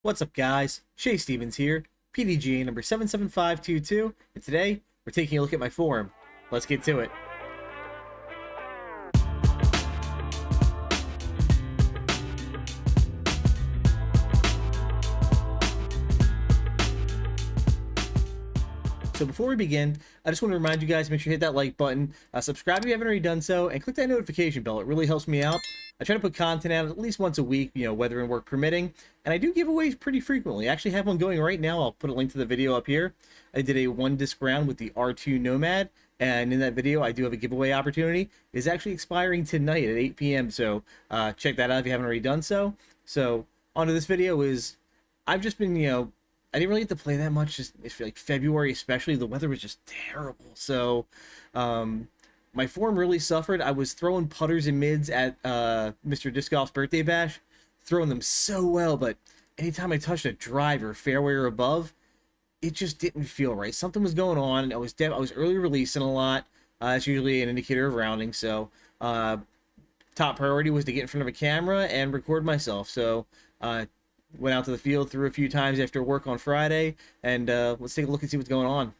What's up, guys? Shay Stevens here, PDGA number 77522, and today we're taking a look at my form. Let's get to it. So before we begin, I just want to remind you guys, make sure you hit that like button, subscribe if you haven't already done so, and click that notification bell. It really helps me out. I try to put content out at least once a week, weather and work permitting, and I do giveaways pretty frequently. I actually have one going right now. I'll put a link to the video up here. I did a one disc round with the R2 Nomad, and in that video I do have a giveaway opportunity. It is actually expiring tonight at 8 p.m., so check that out if you haven't already done so. So onto this video is, I've just been, I didn't really get to play that much. Just it's like February, especially the weather was just terrible. So, my form really suffered. I was throwing putters and mids at Mr. Disc Golf's birthday bash, throwing them so well, but anytime I touched a drive or fairway or above, it just didn't feel right. Something was going on. I was early releasing a lot. That's usually an indicator of rounding. So, top priority was to get in front of a camera and record myself. So, went out to the field, threw a few times after work on Friday, and let's take a look and see what's going on.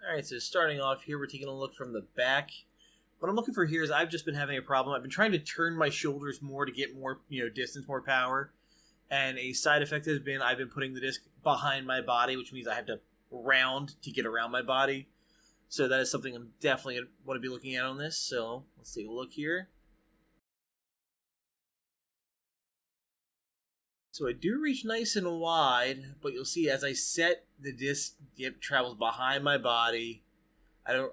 Alright, so starting off here, we're taking a look from the back. What I'm looking for here is I've just been having a problem. I've been trying to turn my shoulders more to get more, distance, more power. And a side effect has been I've been putting the disc behind my body, which means I have to round to get around my body. So that is something I'm definitely want to be looking at on this. So let's take a look here. So I do reach nice and wide, but you'll see as I set, the disc travels behind my body. Darn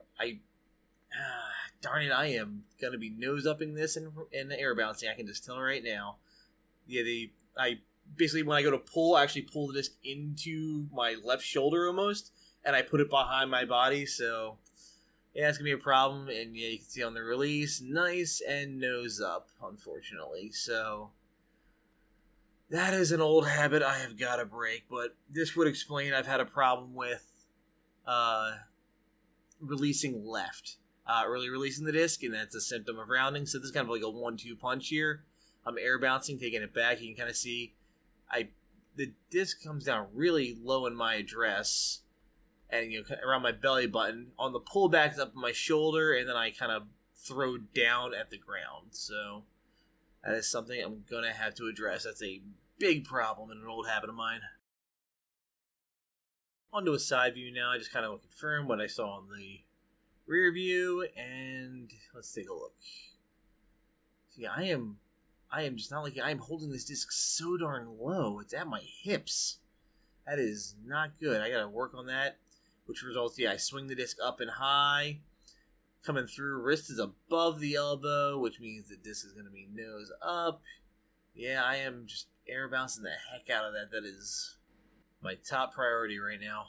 it, I am going to be nose-upping this in air bouncing. I can just tell right now. Yeah, I basically, when I go to pull, I actually pull the disc into my left shoulder almost, and I put it behind my body, so yeah, it's going to be a problem. And yeah, you can see on the release, nice and nose up, unfortunately, so that is an old habit I have got to break, but this would explain I've had a problem with releasing left. Early releasing the disc, and that's a symptom of rounding. So this is kind of like a 1-2 punch here. I'm air bouncing, taking it back. You can kind of see the disc comes down really low in my address, and around my belly button. On the pullback, it's up my shoulder, and then I kind of throw down at the ground. So that is something I'm going to have to address. That's a big problem and an old habit of mine. Onto a side view now. I just kind of confirm what I saw on the rear view, and let's take a look. See, I am just not like I am holding this disc so darn low. It's at my hips. That is not good. I gotta work on that, which results, I swing the disc up and high. Coming through, wrist is above the elbow, which means the disc is going to be nose up. Yeah, I am just air bouncing the heck out of that. That is my top priority right now.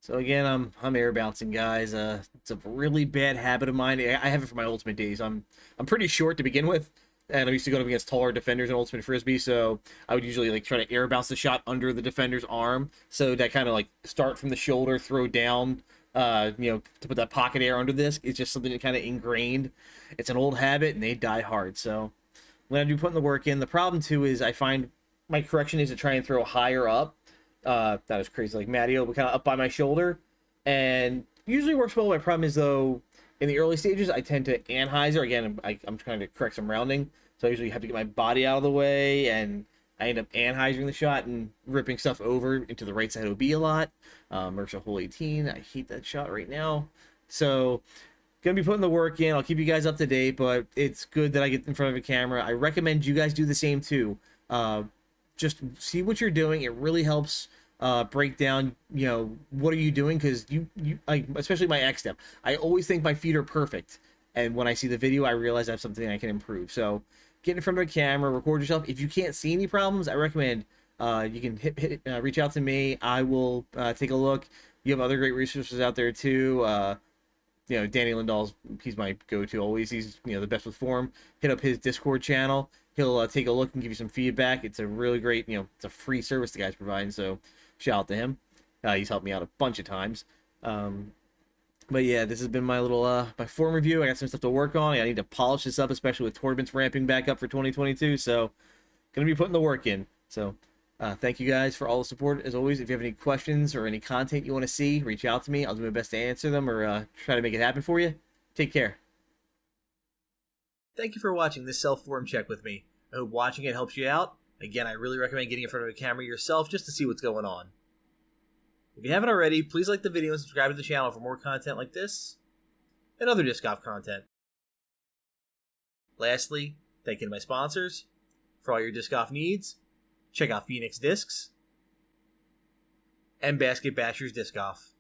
So again, I'm air bouncing, guys. It's a really bad habit of mine. I have it from my Ultimate days. I'm pretty short to begin with, and I'm used to going up against taller defenders in Ultimate Frisbee. So I would usually try to air bounce the shot under the defender's arm, so that kind of start from the shoulder, throw down, to put that pocket air under this. It's just something that kind of ingrained. It's an old habit, and they die hard. So when I do putting the work in, the problem too is I find my correction is to try and throw higher up. That was crazy, like Matteo, but kind of up by my shoulder, and usually works well. My problem is, though, in the early stages, I tend to anhyzer. Again, I'm trying to correct some rounding, so I usually have to get my body out of the way, and I end up anhyzering the shot and ripping stuff over into the right side OB a lot. Mercer hole 18, I hate that shot right now. So, gonna be putting the work in. I'll keep you guys up to date, but it's good that I get in front of a camera. I recommend you guys do the same too. Just see what you're doing. It really helps break down, what are you doing? Because especially my X step, I always think my feet are perfect, and when I see the video, I realize I have something I can improve. So get in front of a camera, record yourself. If you can't see any problems, I recommend you can reach out to me. I will take a look. You have other great resources out there too. Danny Lindahl's, he's my go-to always. He's the best with form. Hit up his Discord channel. He'll take a look and give you some feedback. It's a really great, it's a free service the guy's providing, so shout out to him. He's helped me out a bunch of times. But But yeah, this has been my little my form review. I got some stuff to work on. I need to polish this up, especially with tournaments ramping back up for 2022. So gonna be putting the work in. So thank you guys for all the support as always. If you have any questions or any content you want to see, reach out to me. I'll do my best to answer them or try to make it happen for you. Take care. Thank you for watching this self-form check with me. I hope watching it helps you out. Again, I really recommend getting in front of a camera yourself just to see what's going on. If you haven't already, please like the video and subscribe to the channel for more content like this and other disc golf content. Lastly, thank you to my sponsors. For all your disc golf needs, check out Phoenix Discs and Basket Bashers Disc Golf.